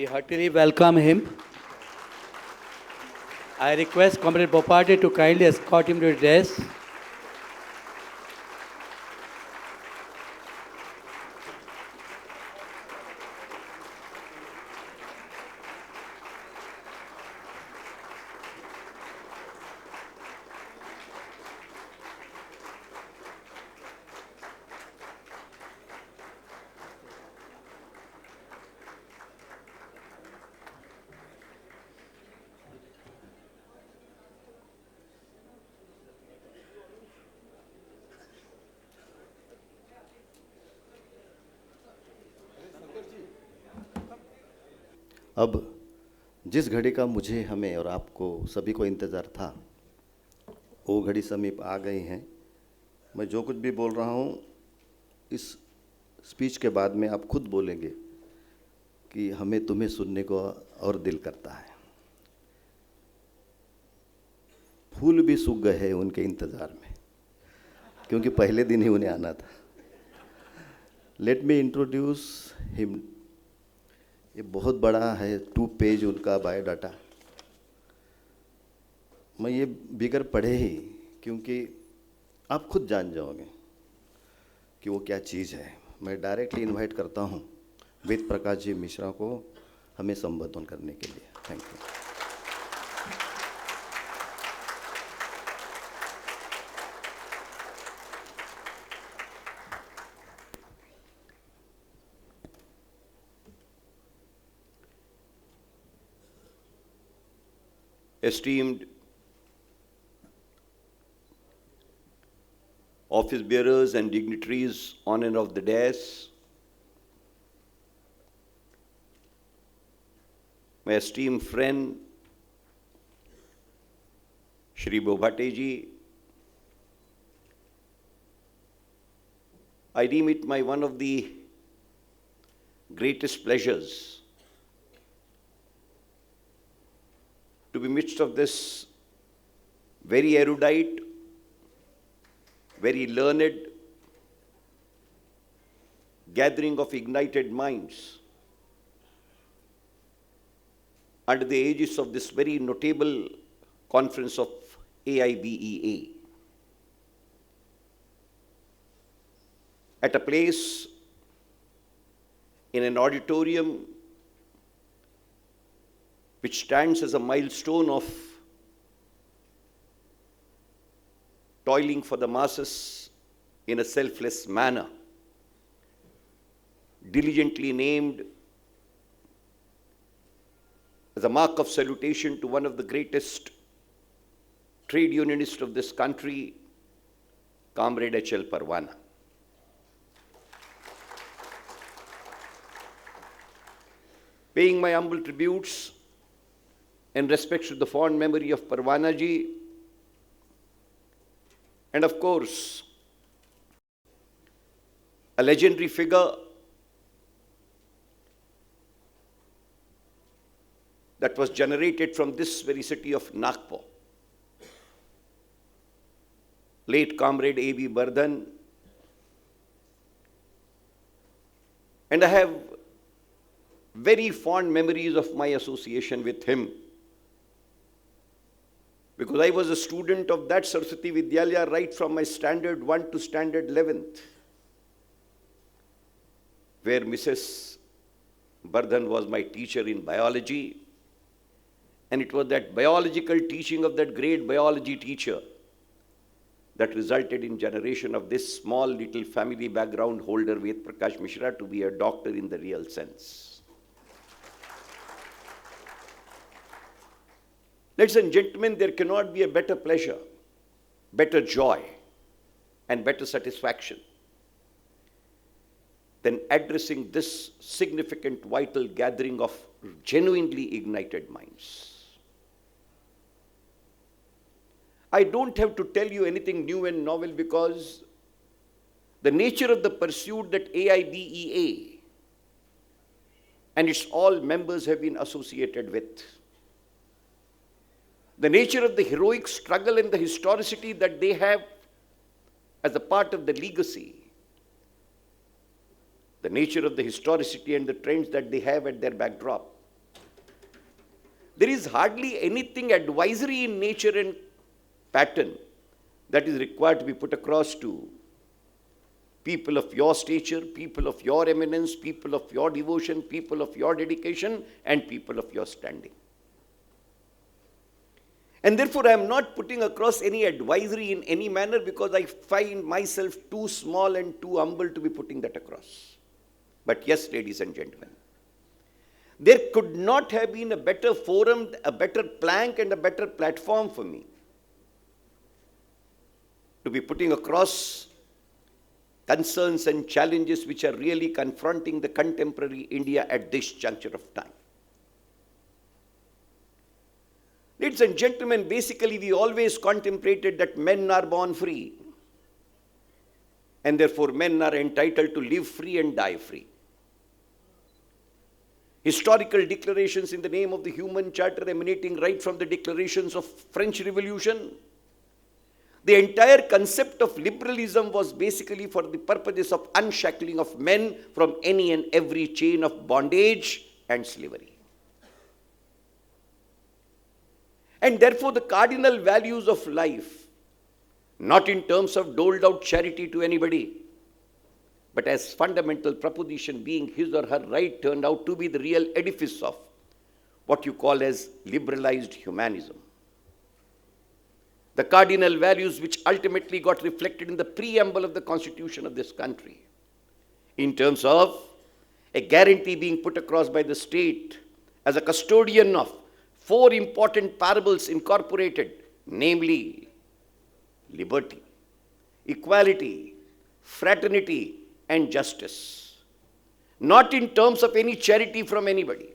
We heartily welcome him. I request Comrade Bopate to kindly escort him to the desk. अब जिस घड़ी का मुझे, हमें और आपको सभी को इंतज़ार था, वो घड़ी समीप आ गई हैं। मैं जो कुछ भी बोल रहा हूँ, इस स्पीच के बाद में आप खुद बोलेंगे कि हमें तुम्हें सुनने को और दिल करता है। फूल भी सूख गए हैं उनके इंतज़ार में, क्योंकि पहले दिन ही उन्हें आना था। Let me introduce him. ये बहुत बड़ा है, 2 पेज उनका बायोडाटा। मैं ये बिगर पढ़े ही, क्योंकि आप खुद जान जाओगे कि वो क्या चीज़ है। मैं डायरेक्टली इनवाइट करता हूँ वेद प्रकाश जी मिश्रा को हमें संबोधन करने के लिए। Thank you. Esteemed office bearers and dignitaries on and off the dais, my esteemed friend Shri Bopate ji, I deem it my one of the greatest pleasures to be midst of this very erudite, very learned gathering of ignited minds under the aegis of this very notable conference of AIBEA. At a place in an auditorium which stands as a milestone of toiling for the masses in a selfless manner, diligently named as a mark of salutation to one of the greatest trade unionists of this country, Comrade H.L. Parwana. Paying my humble tributes in respect to the fond memory of Parwana ji, and of course, a legendary figure that was generated from this very city of Nagpur, late Comrade A.B. Bardhan. And I have very fond memories of my association with him, because I was a student of that Saraswati Vidyalaya right from my standard 1 to standard 11th, where Mrs. Bardhan was my teacher in biology, and it was that biological teaching of that great biology teacher that resulted in generation of this small little family background holder Ved Prakash Mishra to be a doctor in the real sense. Ladies and gentlemen, there cannot be a better pleasure, better joy, and better satisfaction than addressing this significant, vital gathering of genuinely ignited minds. I don't have to tell you anything new and novel, because the nature of the pursuit that AIBEA and its all members have been associated with, the nature of the heroic struggle and the historicity that they have as a part of the legacy, the nature of the historicity and the trends that they have at their backdrop, there is hardly anything advisory in nature and pattern that is required to be put across to people of your stature, people of your eminence, people of your devotion, people of your dedication, and people of your standing. And therefore, I am not putting across any advisory in any manner because I find myself too small and too humble to be putting that across. But yes, ladies and gentlemen, there could not have been a better forum, a better plank, and a better platform for me to be putting across concerns and challenges which are really confronting the contemporary India at this juncture of time. Ladies and gentlemen, basically we always contemplated that men are born free, and therefore men are entitled to live free and die free. Historical declarations in the name of the human charter emanating right from the declarations of French Revolution. The entire concept of liberalism was basically for the purposes of unshackling of men from any and every chain of bondage and slavery. And therefore the cardinal values of life, not in terms of doled out charity to anybody, but as fundamental proposition being his or her right, turned out to be the real edifice of what you call as liberalized humanism. The cardinal values which ultimately got reflected in the preamble of the Constitution of this country, in terms of a guarantee being put across by the state as a custodian of 4 important parables incorporated, namely liberty, equality, fraternity, and justice. Not in terms of any charity from anybody,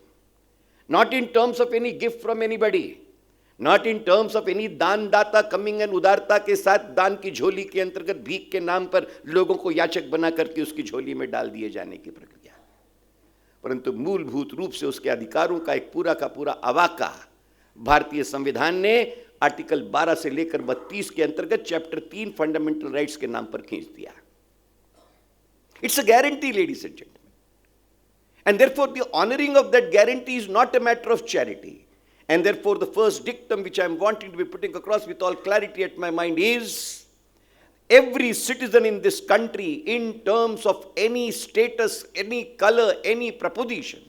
not in terms of any gift from anybody, not in terms of any दान दाता coming and उदारता के साथ दान की झोली के अंतर्गत भीख के नाम पर लोगों को याचक बना करके उसकी झोली में डाल दिए जाने की प्रक्रिया, परंतु मूलभूत रूप से उसके अधिकारों का एक पूरा का पूरा अवाका भारतीय संविधान ने आर्टिकल 12 से लेकर 32 के अंतर्गत चैप्टर 3 फंडामेंटल राइट्स के नाम पर खींच दिया. It's a guarantee, ladies and gentlemen. And therefore the honoring of that guarantee is not a matter of charity. And therefore the first dictum which I am wanting to be putting across with all clarity at my mind is, every citizen in this country, in terms of any status, any color, any proposition,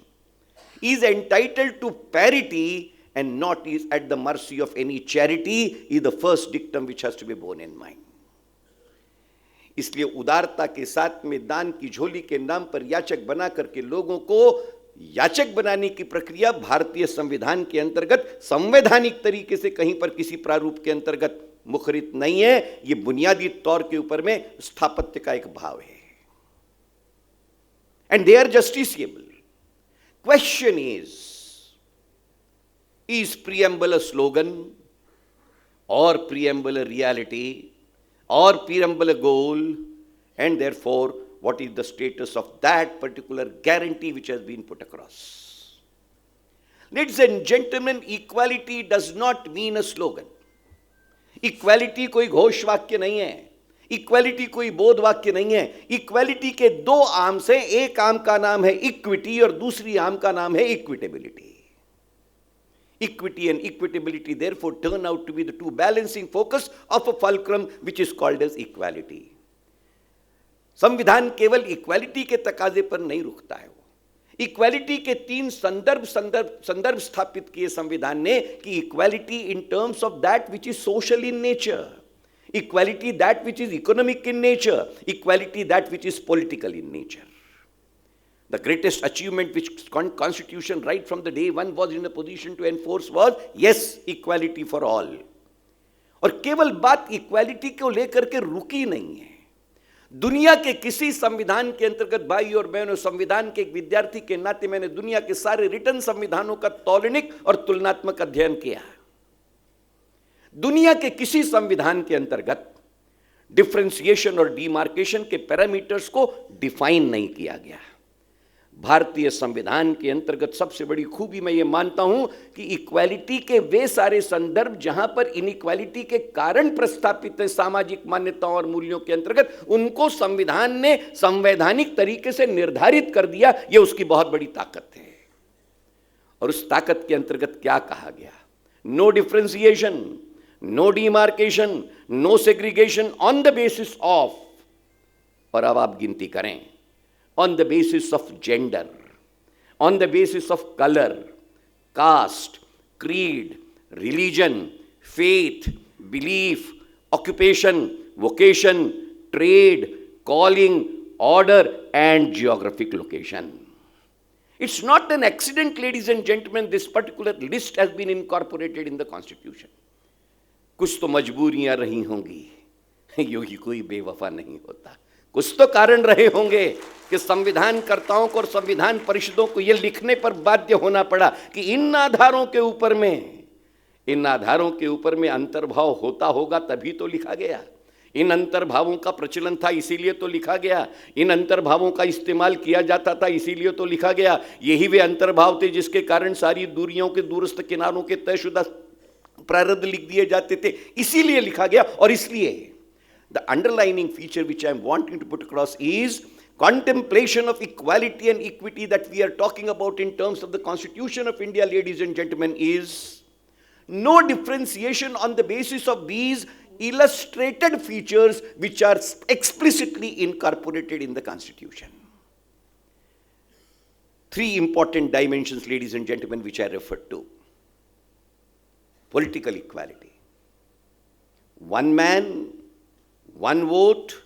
is entitled to parity and not is at the mercy of any charity, is the first dictum which has to be borne in mind. इसलिए उदारता के साथ में दान की झोली के नाम पर याचक बना करके लोगों को याचक बनाने की प्रक्रिया भारतीय संविधान के अंतर्गत संवैधानिक तरीके से कहीं पर किसी प्रारूप के अंतर्गत मुखरित नहीं है. ये बुनियादी तौर के ऊपर में स्थापत्य का एक भाव है. And they are justiciable. Question is preamble a slogan or preamble a reality or preamble a goal, and therefore what is the status of that particular guarantee which has been put across. Ladies and gentlemen, equality does not mean a slogan. Equality कोई घोष वाक्य नहीं है, equality कोई बोध वाक्य नहीं है. Equality के 2 आर्म्स हैं, एक आर्म का नाम है इक्विटी और दूसरी आर्म का नाम है इक्विटेबिलिटी. Equity and equitability therefore turn out to be the 2 balancing focus of a fulcrum which is called as equality. संविधान केवल इक्वालिटी के तकाजे पर नहीं रुकता है. वो इक्वालिटी के 3 संदर्भ स्थापित किए संविधान ने कि equality in terms of that which is social in nature, equality that which is economic in nature, equality that which is political in nature. The greatest achievement which Constitution right from the day one was in a position to enforce was, yes, equality for all. और केवल बात equality को लेकर के रुकी नहीं है. दुनिया के किसी संविधान के अंतर्गत भाई और बहनों, संविधान के एक विद्यार्थी के नाते मैंने दुनिया के सारे रिटर्न संविधानों का तौलनिक और तुलनात्मक अध्ययन किया. दुनिया के किसी संविधान के अंतर्गत डिफरेंशिएशन और डिमार्केशन के पैरामीटर्स को डिफाइन नहीं किया गया. भारतीय संविधान के अंतर्गत सबसे बड़ी खूबी मैं ये मानता हूं कि इक्वालिटी के वे सारे संदर्भ जहां पर इनइक्वालिटी के कारण प्रस्तापित है सामाजिक मान्यताओं और मूल्यों के अंतर्गत, उनको संविधान ने संवैधानिक तरीके से निर्धारित कर दिया. ये उसकी बहुत बड़ी ताकत है. और उस ताकत के अंतर्गत क्या कहा गया? No differentiation, no demarcation, no segregation on the basis of, और अब आप गिनती करें, on the basis of gender, on the basis of colour, caste, creed, religion, faith, belief, occupation, vocation, trade, calling, order and geographic location. It's not an accident, ladies and gentlemen, this particular list has been incorporated in the constitution. कुछ तो मजबूरियां रही होंगी, योगी कोई बेवफा नहीं होता. कुछ तो कारण रहे होंगे कि संविधान कर्ताओं को और संविधान परिषदों को यह लिखने पर बाध्य होना पड़ा कि इन आधारों के ऊपर में अंतर्भाव होता होगा तभी तो लिखा गया. इन अंतर्भावों का प्रचलन था इसीलिए तो लिखा गया. इन अंतर्भावों का इस्तेमाल किया जाता था इसीलिए तो लिखा गया. यही वे अंतर्भाव थे जिसके कारण सारी दूरियों के दूरस्थ किनारों के तयशुदा प्रारब्ध लिख दिए जाते थे, इसीलिए लिखा गया. और इसलिए the underlining feature which I am wanting to put across is contemplation of equality and equity that we are talking about in terms of the Constitution of India, ladies and gentlemen, is no differentiation on the basis of these illustrated features which are explicitly incorporated in the Constitution. Three important dimensions, ladies and gentlemen, which I referred to. Political equality. One man, one vote,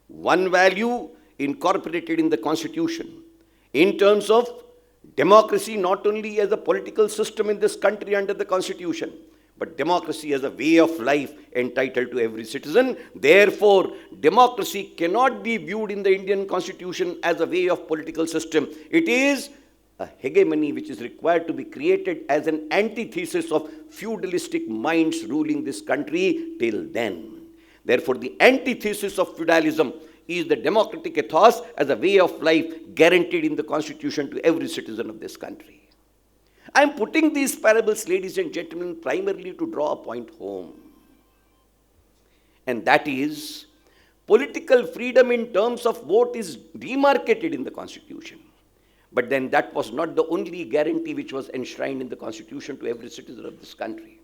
one value incorporated in the Constitution. In terms of democracy, not only as a political system in this country under the Constitution, but democracy as a way of life entitled to every citizen. Therefore, democracy cannot be viewed in the Indian Constitution as a way of political system. It is a hegemony which is required to be created as an antithesis of feudalistic minds ruling this country till then. Therefore, the antithesis of feudalism is the democratic ethos as a way of life guaranteed in the Constitution to every citizen of this country. I am putting these parables, ladies and gentlemen, primarily to draw a point home. And that is, political freedom in terms of vote is demarcated in the Constitution. But then that was not the only guarantee which was enshrined in the Constitution to every citizen of this country.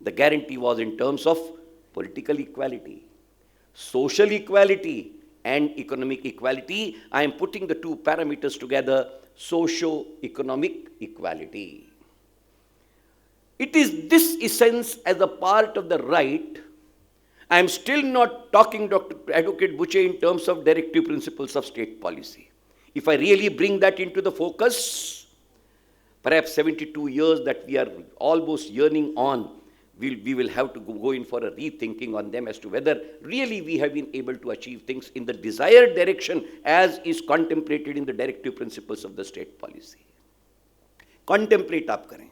The guarantee was in terms of political equality, social equality, and economic equality. I am putting the two parameters together, socio-economic equality. It is this essence as a part of the right. I am still not talking, Dr. Advocate Buche, in terms of directive principles of state policy. If I really bring that into the focus, perhaps 72 years that we are almost yearning on, we will have to go in for a rethinking on them as to whether really we have been able to achieve things in the desired direction as is contemplated in the directive principles of the state policy. Contemplate आप करें.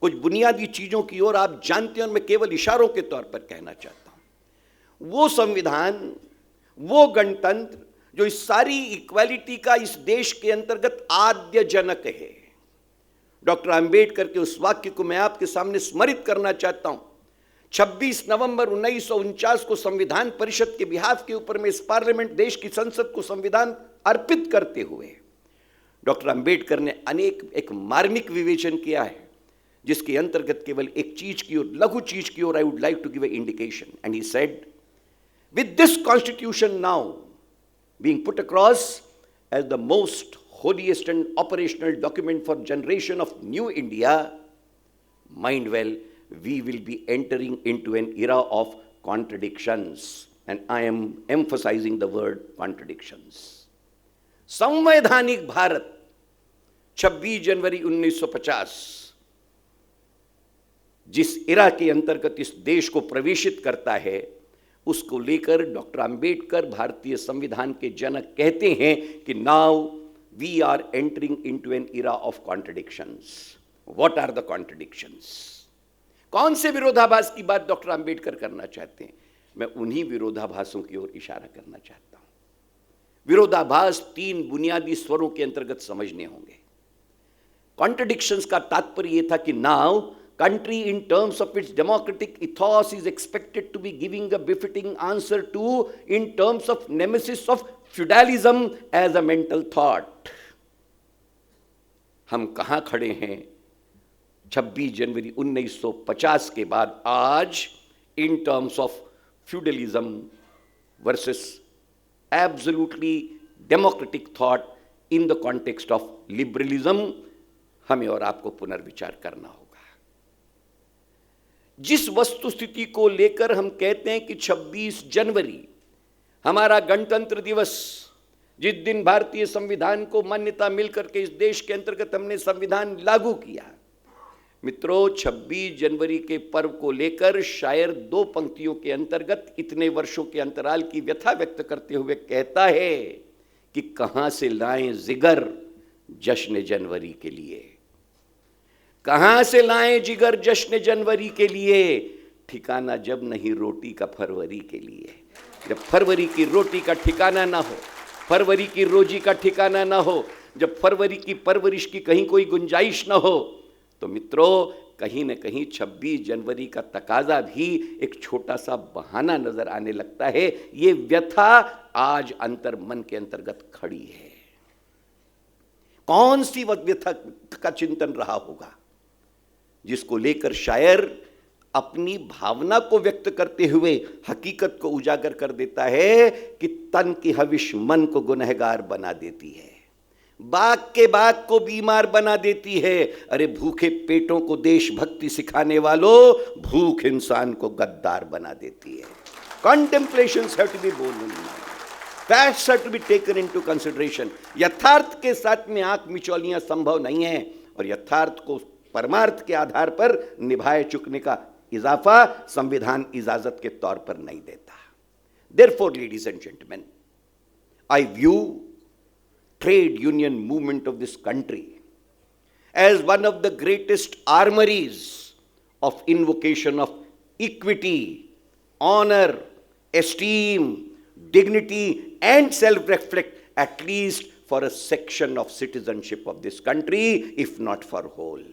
कुछ बुनियादी चीजों की ओर आप जानते हैं और मैं केवल इशारों के तौर पर कहना चाहता हूं. वो संविधान, वो गणतंत्र जो इस सारी इक्वालिटी का इस देश के अंतर्गत आद्य जनक है. डॉक्टर अंबेडकर के उस वाक्य को मैं आपके सामने स्मरित करना चाहता हूं. 26 नवंबर 1949 को संविधान परिषद के बिहाफ के ऊपर में इस पार्लियामेंट, देश की संसद को संविधान अर्पित करते हुए डॉक्टर अंबेडकर ने एक मार्मिक विवेचन किया है, जिसके अंतर्गत केवल एक चीज की ओर, लघु चीज की ओर I would like to give a indication. And he said, with this constitution now being put across as the most holiest and operational document for generation of new India, mind well, we will be entering into an era of contradictions. And I am emphasizing the word contradictions. संवैधानिक भारत 26 जनवरी 1950 जिस इरा के अंतर्गत इस देश को प्रवेशित करता है, उसको लेकर डॉक्टर अंबेडकर भारतीय संविधान के जनक कहते हैं कि now we are entering into an era of contradictions. What are the contradictions? कौन से विरोधाभास की बात डॉक्टर अंबेडकर करना चाहते हैं? मैं उन्हीं विरोधाभासों की ओर इशारा करना चाहता हूं. विरोधाभास 3 बुनियादी स्वरों के अंतर्गत समझने होंगे. कॉन्ट्रडिक्शंस का तात्पर्य यह था कि now country in terms of its democratic ethos is expected to be giving a befitting answer to in terms of nemesis of feudalism as a mental thought. हम कहां खड़े हैं 26 जनवरी 1950 के बाद आज in terms of feudalism versus absolutely democratic thought in the context of liberalism हमें और आपको पुनर्विचार करना होगा। जिस वस्तुस्थिति को लेकर हम कहते हैं कि 26 जनवरी हमारा गणतंत्र दिवस, जिस दिन भारतीय संविधान को मान्यता मिलकर के इस देश के अंतर्गत हमने संविधान लागू किया, मित्रों 26 जनवरी के पर्व को लेकर शायर दो पंक्तियों के अंतर्गत इतने वर्षों के अंतराल की व्यथा व्यक्त करते हुए कहता है कि कहां से लाएं जिगर जश्न जनवरी के लिए, कहां से लाएं जिगर जश्न जनवरी के लिए, ठिकाना जब नहीं रोटी का फरवरी के लिए। जब फरवरी की रोटी का ठिकाना ना हो, फरवरी की रोजी का ठिकाना ना हो, जब फरवरी की परवरिश की कहीं कोई गुंजाइश ना हो, तो मित्रों कहीं न कहीं 26 जनवरी का तकाजा भी एक छोटा सा बहाना नजर आने लगता है। ये व्यथा आज अंतर मन के अंतर्गत खड़ी है। कौन सी व्यथा का चिंतन रहा होगा जिसको लेकर शायर अपनी भावना को व्यक्त करते हुए हकीकत को उजागर कर देता है कि तन की हविश मन को गुनहगार बना देती है, बाग के बाग को बीमार बना देती है। अरे भूखे पेटों को देशभक्ति सिखाने वालों, भूख इंसान को गद्दार बना देती है। Contemplations have to be borne in mind. Facts have to be taken into consideration. यथार्थ के साथ में आंख मिचौलियां संभव नहीं है और यथार्थ को परमार्थ के आधार पर निभाए चुकने का इजाफा संविधान इजाजत के तौर पर नहीं देता। Therefore, ladies and gentlemen, I view trade union movement of this country as one of the greatest armories of invocation of equity, honor, esteem, dignity and self-reflect, at least for a section of citizenship of this country, if not for whole.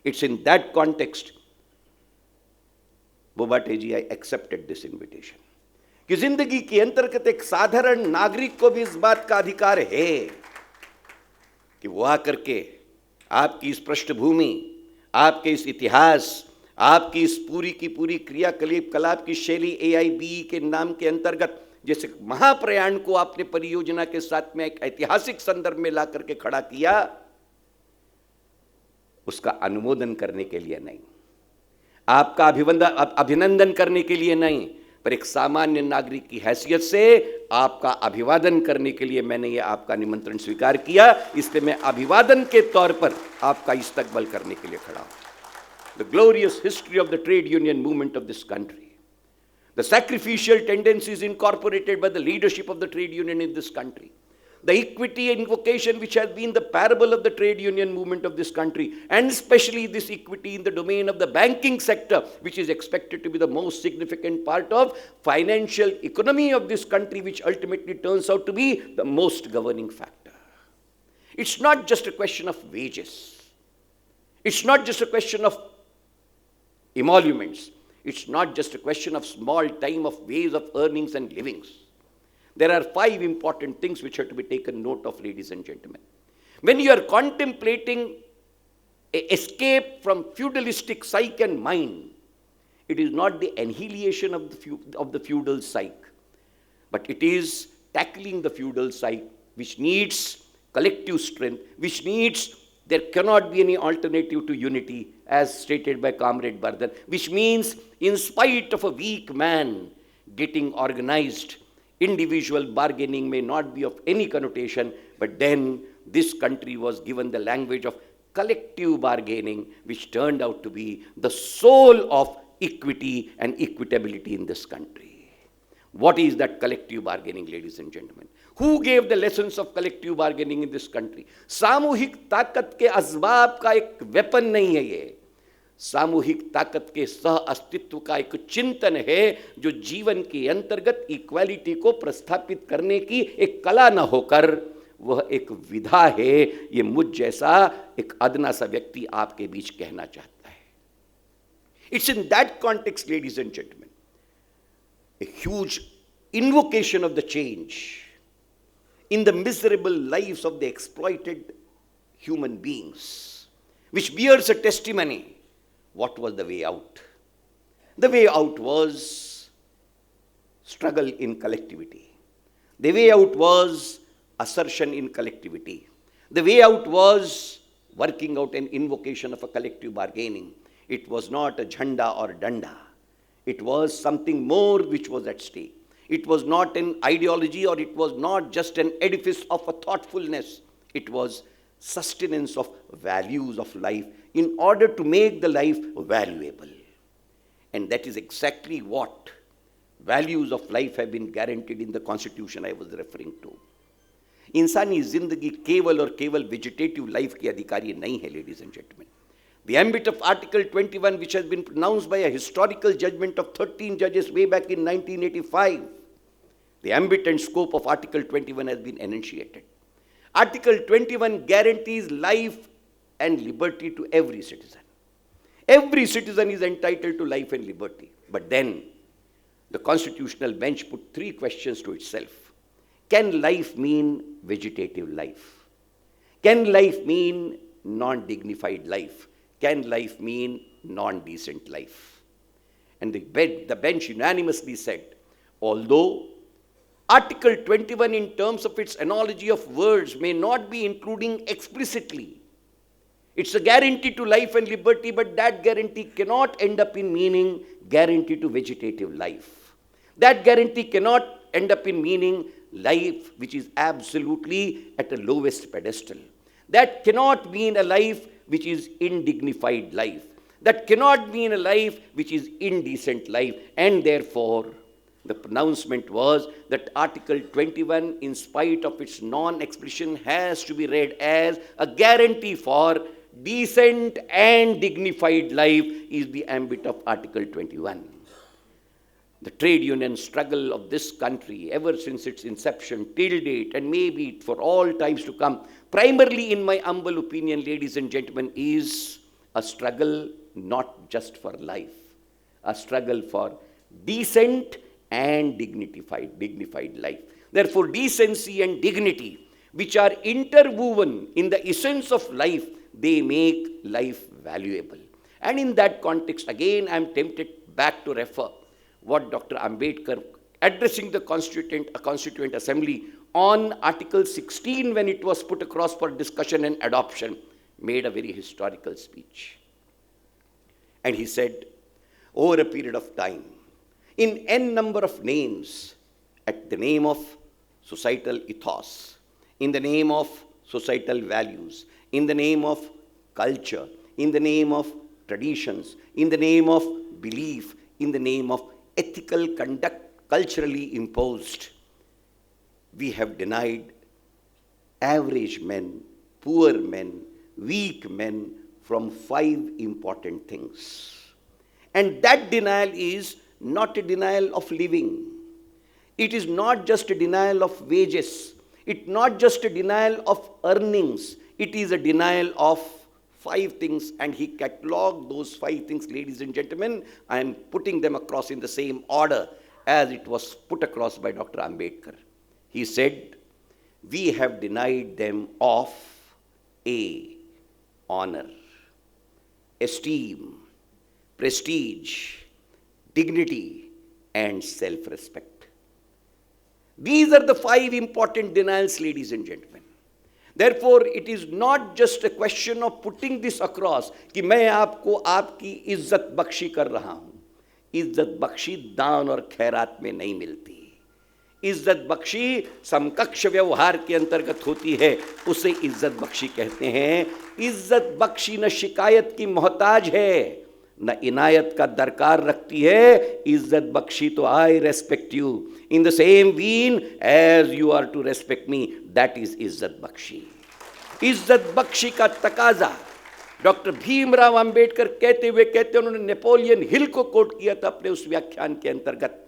It's in that context, Bobate ji, I accepted this invitation कि जिंदगी के अंतर्गत एक साधारण नागरिक को भी इस बात का अधिकार है कि वो आकर के आपकी इस पृष्ठभूमि, आपके इस इतिहास, आपकी इस पूरी की पूरी क्रियाकलाप की शैली AIBE के नाम के अंतर्गत जैसे महाप्रयाण को आपने परियोजना के साथ में एक ऐतिहासिक संदर्भ में ला करके खड़ा किया, उसका अनुमोदन करने के लिए नहीं, आपका अभिनंदन करने के लिए नहीं, पर एक सामान्य नागरिक की हैसियत से आपका अभिवादन करने के लिए मैंने ये आपका निमंत्रण स्वीकार किया। इसलिए मैं अभिवादन के तौर पर आपका इस्तकबाल करने के लिए खड़ा हूं। The glorious history of the trade union movement of this country, the sacrificial tendencies incorporated by the leadership of the trade union in this country, the equity invocation which has been the parable of the trade union movement of this country, and especially this equity in the domain of the banking sector, which is expected to be the most significant part of financial economy of this country, which ultimately turns out to be the most governing factor. It's not just a question of wages. It's not just a question of emoluments. It's not just a question of small time of ways of earnings and livings. There are 5 important things which have to be taken note of, ladies and gentlemen. When you are contemplating a escape from feudalistic psyche and mind, it is not the annihilation of the feudal psyche, but it is tackling the feudal psyche, which needs collective strength, which needs, there cannot be any alternative to unity, as stated by Comrade Bardhan, which means in spite of a weak man getting organized, individual bargaining may not be of any connotation, but then this country was given the language of collective bargaining, which turned out to be the soul of equity and equitability in this country. What is that collective bargaining, ladies and gentlemen? Who gave the lessons of collective bargaining in this country? सामूहिक ताकत के असबाब का एक weapon नहीं है ये, सामूहिक ताकत के सह अस्तित्व का एक चिंतन है जो जीवन के अंतर्गत इक्वालिटी को प्रस्थापित करने की एक कला न होकर वह एक विधा है। ये मुझ जैसा एक अदना सा व्यक्ति आपके बीच कहना चाहता है। It's in that context, ladies and gentleman, a huge invocation of the change in the miserable lives of the exploited human beings, which bears a testimony. What was the way out? The way out was struggle in collectivity. The way out was assertion in collectivity. The way out was working out an invocation of a collective bargaining. It was not a jhanda or danda. It was something more which was at stake. It was not an ideology, or it was not just an edifice of a thoughtfulness. It was sustenance of values of life in order to make the life valuable. And that is exactly what values of life have been guaranteed in the constitution I was referring to. इंसानी जिंदगी केवल और केवल vegetative life की अधिकारी नहीं है, ladies and gentlemen. The ambit of Article 21, which has been pronounced by a historical judgment of 13 judges way back in 1985, the ambit and scope of Article 21 has been enunciated. Article 21 guarantees life and liberty to every citizen. Every citizen is entitled to life and liberty. But then, the constitutional bench put three questions to itself. Can life mean vegetative life? Can life mean non-dignified life? Can life mean non-decent life? And the bench unanimously said, although Article 21 in terms of its analogy of words may not be including explicitly, it's a guarantee to life and liberty, but that guarantee cannot end up in meaning guarantee to vegetative life. That guarantee cannot end up in meaning life which is absolutely at the lowest pedestal. That cannot mean a life which is indignified life. That cannot mean a life which is indecent life. And therefore, the pronouncement was that Article 21, in spite of its non-expression, has to be read as a guarantee for decent and dignified life is the ambit of Article 21. The trade union struggle of this country, ever since its inception till date, and maybe for all times to come, primarily in my humble opinion, ladies and gentlemen, is a struggle not just for life, a struggle for decent and dignified life. Therefore, decency and dignity, which are interwoven in the essence of life, they make life valuable. And in that context, again, I am tempted back to refer what Dr. Ambedkar, addressing the Constituent Assembly on Article 16 when it was put across for discussion and adoption, made a very historical speech. And he said, over a period of time, in n number of names, at the name of societal ethos, in the name of societal values, in the name of culture, in the name of traditions, in the name of belief, in the name of ethical conduct culturally imposed, we have denied average men, poor men, weak men from 5 important things. And that denial is not a denial of living. It is not just a denial of wages. It's not just a denial of earnings. It is a denial of 5 things, and he catalogued those 5 things, ladies and gentlemen. I am putting them across in the same order as it was put across by Dr. Ambedkar. He said, we have denied them of A, honor, esteem, prestige, dignity, and self-respect. These are the 5 important denials, ladies and gentlemen. Therefore, it is not just a question of putting this across कि मैं आपको आपकी इज्जत बख्शी कर रहा हूँ. इज्जत बख्शी दान और खैरात में नहीं मिलती. इज्जत बख्शी समकक्ष व्यवहार के अंतर्गत होती है, उसे इज्जत बख्शी कहते हैं. इज्जत बख्शी न शिकायत की मोहताज है, न इनायत का दरकार रखती है. इज्जत बख्शी तो आई respect you in the same vein as you are to respect me, that is इज्जत बख्शी. इज्जत बख्शी का तकाजा डॉक्टर भीमराव अंबेडकर कहते उन्होंने नेपोलियन हिल को कोट किया था अपने उस व्याख्यान के अंतर्गत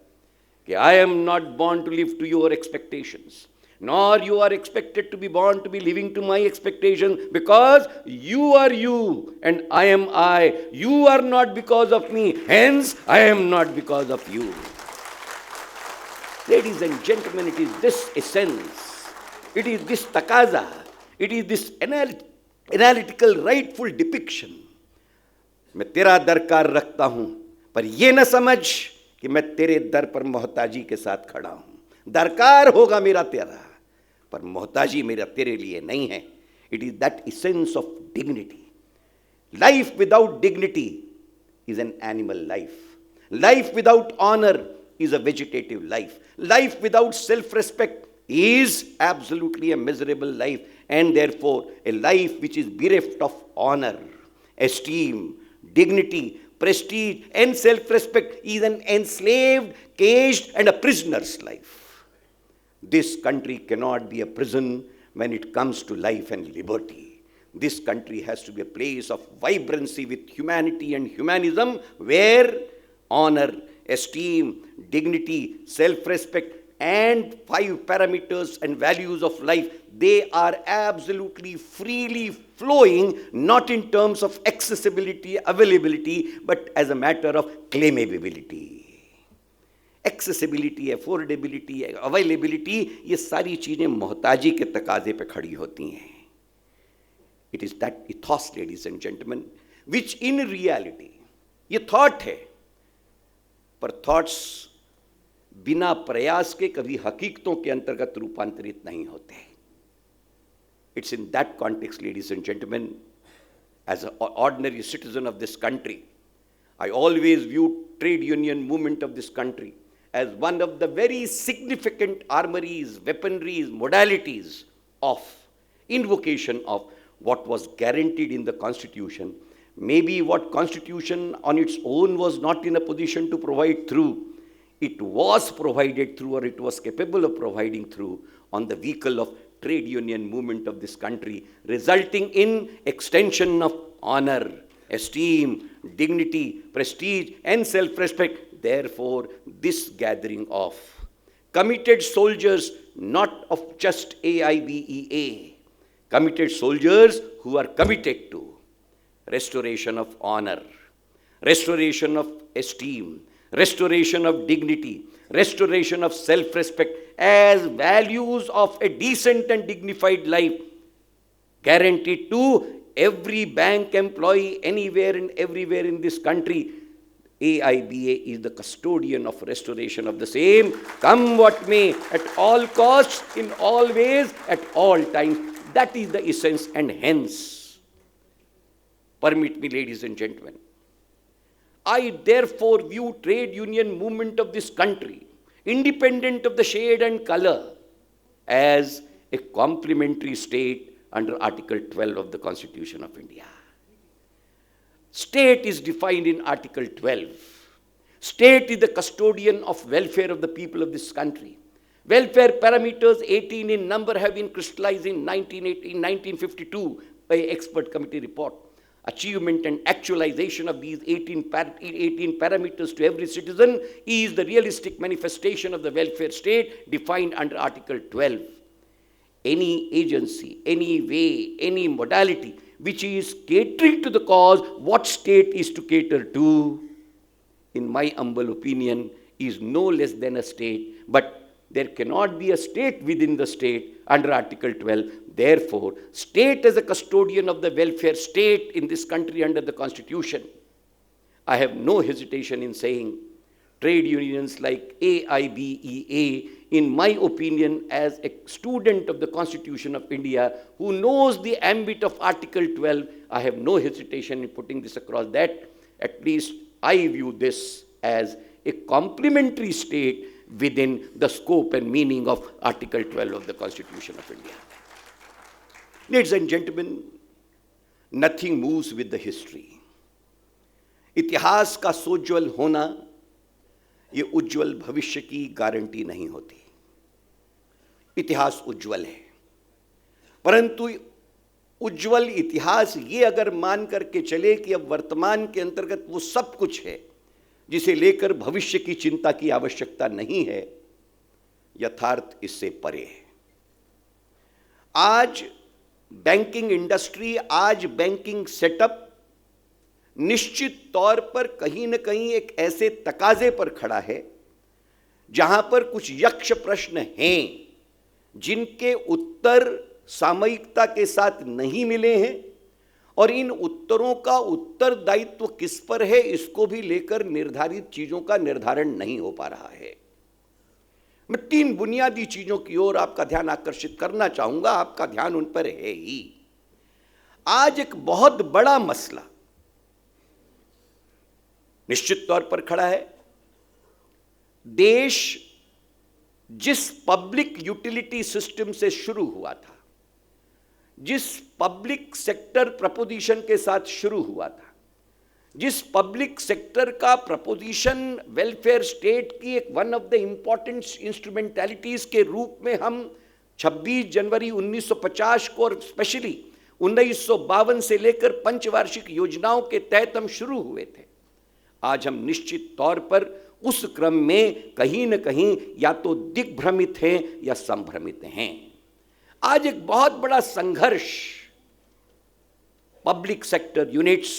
कि I am not born to live to your expectations, nor you are expected to be born to be living to my expectations, because you are you and I am I. You are not because of me, hence I am not because of you. Ladies and gentlemen, it is this essence, it is this takaza, it is this analytical rightful depiction. मैं तेरा दरकार रखता हूं, पर यह न समझ कि मैं तेरे दर पर मोहताजी के साथ खड़ा हूं। दरकार होगा मेरा तेरा, पर मोहताजी मेरा तेरे लिए नहीं है। It is that essence of dignity. Life without dignity is an animal life. Life without honour is a vegetative life. Life without self-respect is absolutely a miserable life, and therefore a life which is bereft of honor, esteem, dignity, prestige and self-respect is an enslaved, caged and a prisoner's life. This country cannot be a prison when it comes to life and liberty. This country has to be a place of vibrancy with humanity and humanism, where honor, esteem, dignity, self-respect and 5 parameters and values of life, they are absolutely freely flowing, not in terms of accessibility, availability, but as a matter of claimability. Accessibility, affordability, availability, ये सारी चीजें मोहताजी के तकाजे पे खड़ी होती हैं. It is that ethos, ladies and gentlemen, which in reality, ये thought है, पर थॉट्स बिना प्रयास के कभी हकीकतों के अंतर्गत रूपांतरित नहीं होते. It's in that context, ladies and gentleman, as an ordinary citizen of this country, I always viewed trade union movement of this country as one of the very significant armories, weaponries, modalities of invocation of what was guaranteed in the Constitution. Maybe what Constitution on its own was not in a position to provide through, it was provided through, or it was capable of providing through, on the vehicle of trade union movement of this country, resulting in extension of honor, esteem, dignity, prestige and self-respect. Therefore, this gathering of committed soldiers, not of just AIBEA, committed soldiers who are committed to restoration of honor, restoration of esteem, restoration of dignity, restoration of self-respect as values of a decent and dignified life, guaranteed to every bank employee anywhere and everywhere in this country. AIBA is the custodian of restoration of the same, come what may, at all costs, in all ways, at all times. That is the essence, and hence, permit me, ladies and gentlemen, I therefore view trade union movement of this country, independent of the shade and color, as a complementary state under Article 12 of the Constitution of India. State is defined in Article 12. State is the custodian of welfare of the people of this country. Welfare parameters, 18 in number, have been crystallized in 1952 by expert committee report. Achievement and actualization of these 18 parameters to every citizen is the realistic manifestation of the welfare state defined under Article 12. Any agency, any way, any modality which is catering to the cause what state is to cater to, in my humble opinion, is no less than a state. But there cannot be a state within the state under Article 12. Therefore, state as a custodian of the welfare state in this country under the Constitution, I have no hesitation in saying trade unions like AIBEA, in my opinion, as a student of the Constitution of India who knows the ambit of Article 12, I have no hesitation in putting this across that at least I view this as a complementary state within the scope and meaning of Article 12 of the Constitution of India. Ladies and gentlemen, nothing moves with the history. इतिहास का सोज्वल होना ये उज्जवल भविष्य की guarantee नहीं होती. इतिहास उज्जवल है, परंतु उज्जवल इतिहास ये अगर मान करके चले कि अब वर्तमान के अंतर्गत वो सब कुछ है जिसे लेकर भविष्य की चिंता की आवश्यकता नहीं है, यथार्थ इससे परे है. आज बैंकिंग इंडस्ट्री, आज बैंकिंग सेटअप निश्चित तौर पर कहीं न कहीं एक ऐसे तकाजे पर खड़ा है जहां पर कुछ यक्ष प्रश्न हैं जिनके उत्तर सामयिकता के साथ नहीं मिले हैं, और इन उत्तरों का उत्तरदायित्व किस पर है, इसको भी लेकर निर्धारित चीजों का निर्धारण नहीं हो पा रहा है। मैं 3 बुनियादी चीजों की ओर आपका ध्यान आकर्षित करना चाहूंगा, आपका ध्यान उन पर है ही। आज एक बहुत बड़ा मसला निश्चित तौर पर खड़ा है। देश जिस पब्लिक यूटिलिटी सिस्टम से शुरू हुआ था, जिस पब्लिक सेक्टर प्रपोजिशन के साथ शुरू हुआ था, जिस पब्लिक सेक्टर का प्रपोजिशन वेलफेयर स्टेट की एक वन ऑफ द इंपॉर्टेंट इंस्ट्रूमेंटैलिटीज के रूप में हम 26 जनवरी 1950 को और स्पेशली 1952 से लेकर पंचवार्षिक योजनाओं के तहत हम शुरू हुए थे, आज हम निश्चित तौर पर उस क्रम में कहीं न कहीं या तो दिग्भ्रमित हैं या संभ्रमित हैं। आज एक बहुत बड़ा संघर्ष public sector units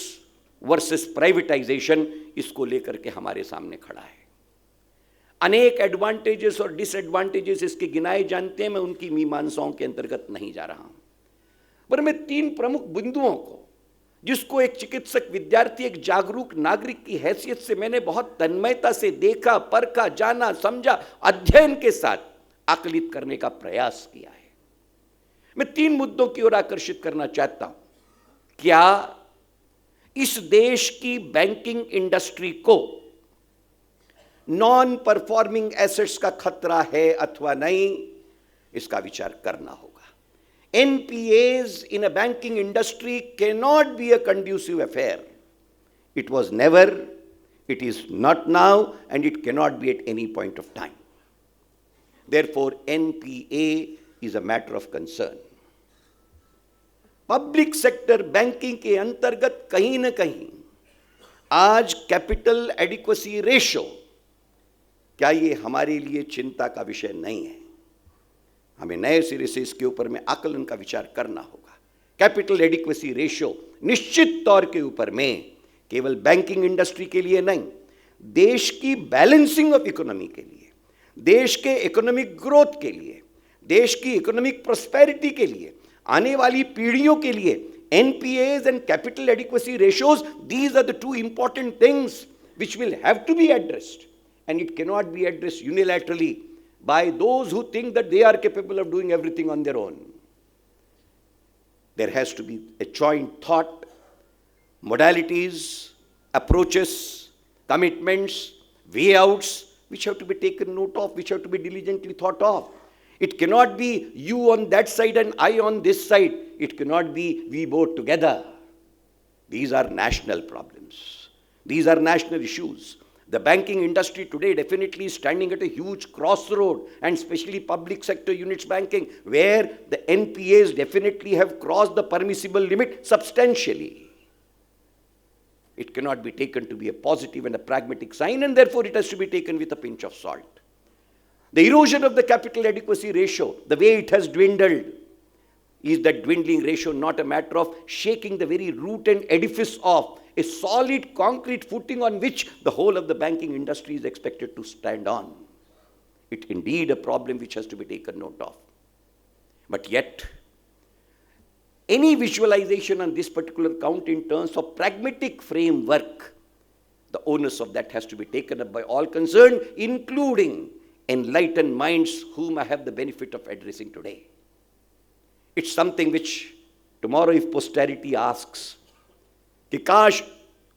versus privatisation, इसको लेकर के हमारे सामने खड़ा है। अनेक एडवांटेजेस और डिसएडवांटेजेस इसके गिनाए जानते हैं, मैं उनकी मीमांसाओं के अंतर्गत नहीं जा रहा हूं, पर मैं 3 प्रमुख बिंदुओं को, जिसको एक चिकित्सक विद्यार्थी, एक जागरूक नागरिक की हैसियत से मैंने बहुत तन्मयता से देखा, परखा, जाना, समझा, अध्ययन के साथ आकलित करने का प्रयास किया है। मैं 3 मुद्दों की ओर आकर्षित करना चाहता हूं। क्या इस देश की बैंकिंग इंडस्ट्री को नॉन परफॉर्मिंग एसेट्स का खतरा है अथवा नहीं, इसका विचार करना होगा। NPAs in a banking industry cannot be a conducive affair. It was never, it is not now, and it cannot be at any point of time. Therefore, NPA is a matter of concern. Public sector banking के अंतर्गत कहीं न कहीं आज capital adequacy ratio, क्या ये हमारे लिए चिंता का विषय नहीं है? हमें नए सिरे से इसके ऊपर में आकलन का विचार करना होगा। कैपिटल एडिक्वेसी रेशो निश्चित तौर के ऊपर में केवल बैंकिंग इंडस्ट्री के लिए नहीं, देश की बैलेंसिंग ऑफ इकोनॉमी के लिए, देश के इकोनॉमिक ग्रोथ के लिए, देश की इकोनॉमिक प्रोस्पेरिटी के लिए, आने वाली पीढ़ियों के लिए NPAs and capital adequacy ratios, these are the 2 important things which will have to be addressed, and it cannot be addressed unilaterally by those who think that they are capable of doing everything on their own. There has to be a joint thought, modalities, approaches, commitments, way outs, which have to be taken note of, which have to be diligently thought of. It cannot be you on that side and I on this side. It cannot be we both together. These are national problems. These are national issues. The banking industry today definitely is standing at a huge crossroad, and especially public sector units banking, where the NPAs definitely have crossed the permissible limit substantially. It cannot be taken to be a positive and a pragmatic sign, and therefore it has to be taken with a pinch of salt. The erosion of the capital adequacy ratio, the way it has dwindled, is that dwindling ratio not a matter of shaking the very root and edifice of a solid concrete footing on which the whole of the banking industry is expected to stand on. It's indeed a problem which has to be taken note of. But yet, any visualization on this particular count in terms of pragmatic framework, the onus of that has to be taken up by all concerned, including enlightened minds whom I have the benefit of addressing today. It's something which tomorrow if posterity asks, कि काश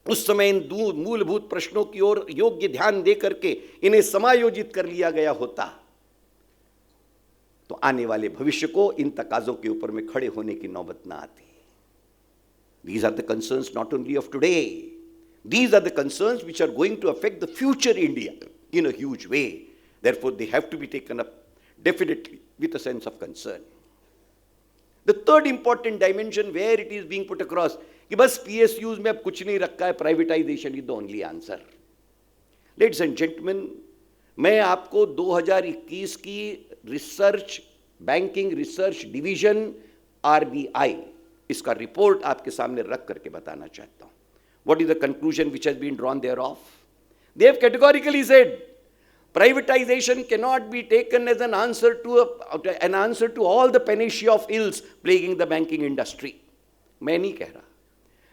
उस समय इन मूलभूत प्रश्नों की ओर योग्य ध्यान दे करके इन्हें समायोजित कर लिया गया होता, तो आने वाले भविष्य को इन तकाजों के ऊपर में खड़े होने की नौबत ना आती. These are the concerns not only of today. These are the concerns which are going to affect the future India in a huge way. Therefore, they have to be taken up definitely with a sense of concern. The third important dimension where it is being put across, कि बस PSUs में अब कुछ नहीं रखा है, privatization is the only answer. Ladies and gentlemen, मैं आपको 2021 की research, banking research division RBI, इसका रिपोर्ट आपके सामने रख करके बताना चाहता हूं. What is the conclusion which has been drawn thereof? They have categorically said, privatization cannot be taken as an answer to all the panacea of ills plaguing the banking industry. मैं नहीं कह रहा,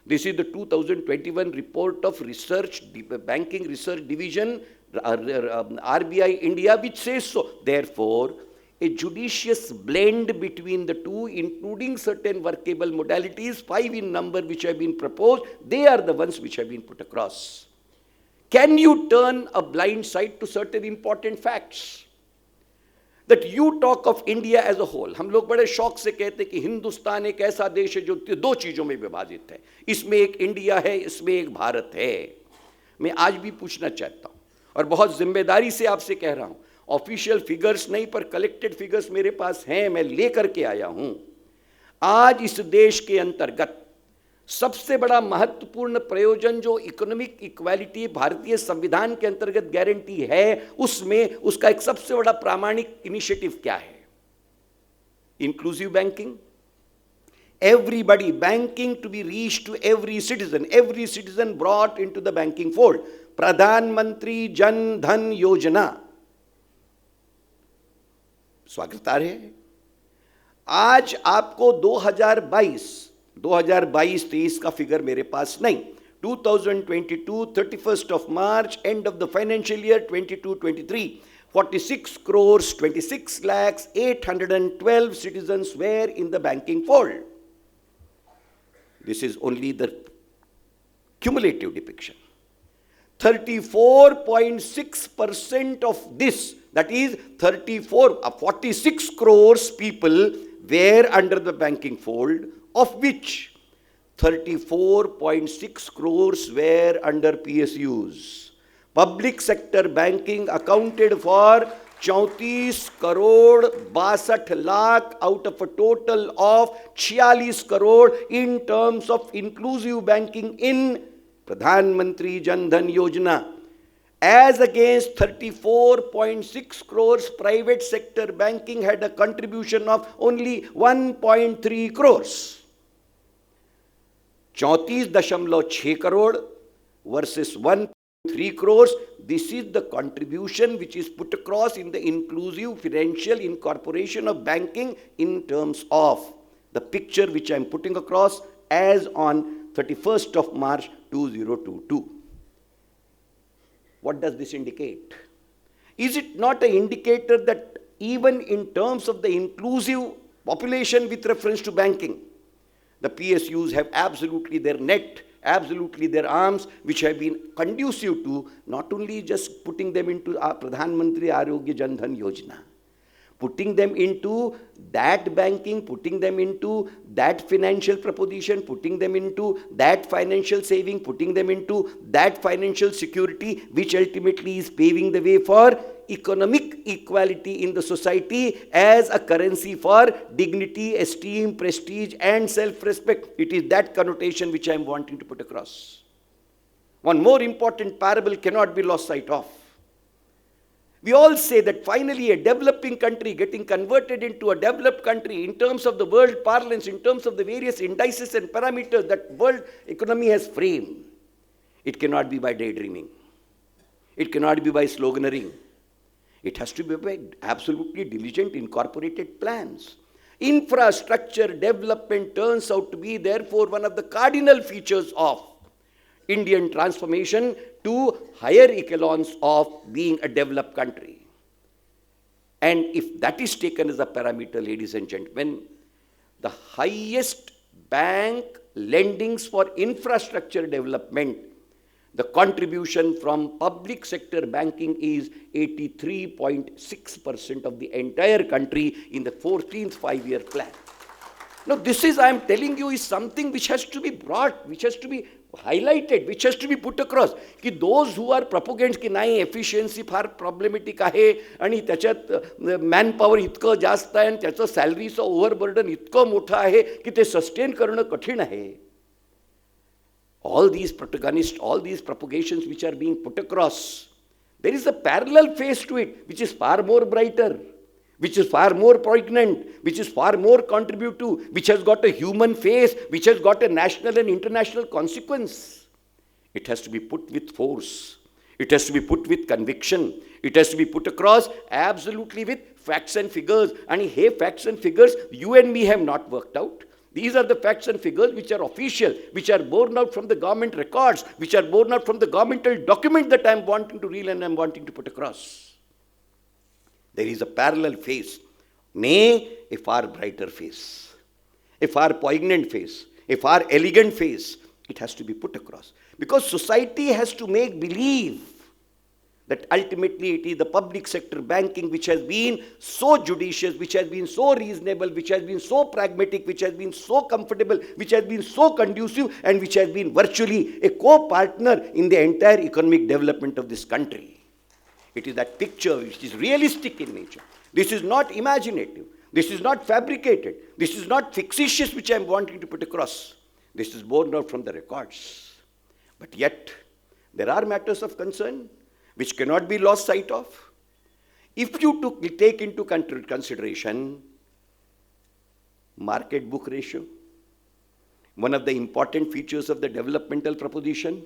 This is the 2021 report of Banking Research Division, RBI India, which says so. Therefore, a judicious blend between the two, including certain workable modalities, 5 in number, which have been proposed, they are the ones which have been put across. Can you turn a blind side to certain important facts? That you talk of India as a whole. हम लोग बड़े शौक से कहते हैं कि हिंदुस्तान एक ऐसा देश है जो 2 चीज़ों में विभाजित है. इसमें एक इंडिया है, इसमें एक भारत है. मैं आज भी पूछना चाहता हूँ और बहुत जिम्मेदारी से आपसे कह रहा हूँ, ऑफिशियल फिगर्स नहीं पर कलेक्टेड फिगर्स मेरे पास हैं, मैं लेकर के आया हूँ. आज इस देश के अंतर्गत सबसे बड़ा महत्वपूर्ण प्रयोजन जो इकोनॉमिक इक्वालिटी भारतीय संविधान के अंतर्गत गारंटी है, उसमें उसका एक सबसे बड़ा प्रामाणिक इनिशिएटिव क्या है? Inclusive banking. Everybody, banking to be reached to every citizen brought into the banking fold. प्रधानमंत्री जन धन योजना स्वागतार्ह है. आज आपको 2022-23 का फिगर मेरे पास नहीं, 2022 31st of March, end of the financial year 22-23, 46 crores 26 lakhs 812 citizens were in the banking fold. This is only the cumulative depiction. 34.6% of this, that is 46 crores people were under the banking fold, of which 34.6 crores were under PSUs. Public sector banking accounted for 34 crore 62 lakh out of a total of 46 crore in terms of inclusive banking in Pradhan Mantri Jan Dhan Yojana. As against 34.6 crores, private sector banking had a contribution of only 1.3 crores. 34.6 crore versus 1.3 crores. This is the contribution which is put across in the inclusive financial incorporation of banking in terms of the picture which I am putting across as on 31st of March 2022. What does this indicate? Is it not an indicator that even in terms of the inclusive population with reference to banking, the PSUs have absolutely their net, absolutely their arms, which have been conducive to not only just putting them into our Pradhan Mantri Arogya Jan Dhan Yojana, putting them into that banking, putting them into that financial proposition, putting them into that financial saving, putting them into that financial security, which ultimately is paving the way for economic equality in the society as a currency for dignity, esteem, prestige and self-respect. It is that connotation which I am wanting to put across. One more important parable cannot be lost sight of. We all say that finally a developing country getting converted into a developed country in terms of the world parlance, in terms of the various indices and parameters that world economy has framed. It cannot be by daydreaming. It cannot be by sloganeering. It has to be by absolutely diligent incorporated plans. Infrastructure development turns out to be therefore one of the cardinal features of Indian transformation to higher echelons of being a developed country. And if that is taken as a parameter, ladies and gentlemen, the highest bank lendings for infrastructure development, the contribution from public sector banking is 83.6% of the entire country in the 14th five-year plan. Now this is, I am telling you, is something which has to be brought, which has to be highlighted, which has to be put across. Ki those who are propaganda की नाही efficiency फार problematic आहे आणि त्याच्यात manpower इतकं जास्त आहे आणि त्याचं salaryचं overburden इतकं मोठं आहे की ते sustain करणं कठीण आहे. All these protagonists, all these propagations which are being put across, there is a parallel face to it which is far more brighter, which is far more poignant, which is far more contributive, which has got a human face, which has got a national and international consequence. It has to be put with force. It has to be put with conviction. It has to be put across absolutely with facts and figures. And hey, facts and figures, you and me have not worked out. These are the facts and figures which are official, which are borne out from the government records, which are borne out from the governmental document that I am wanting to read and I am wanting to put across. There is a parallel face, nay, a far brighter face, a far poignant face, a far elegant face. It has to be put across. Because society has to make believe that ultimately it is the public sector banking which has been so judicious, which has been so reasonable, which has been so pragmatic, which has been so comfortable, which has been so conducive, and which has been virtually a co-partner in the entire economic development of this country. It is that picture which is realistic in nature. This is not imaginative. This is not fabricated. This is not fictitious which I am wanting to put across. This is borne out from the records. But yet, there are matters of concern which cannot be lost sight of. If you take into consideration market book ratio, one of the important features of the developmental proposition,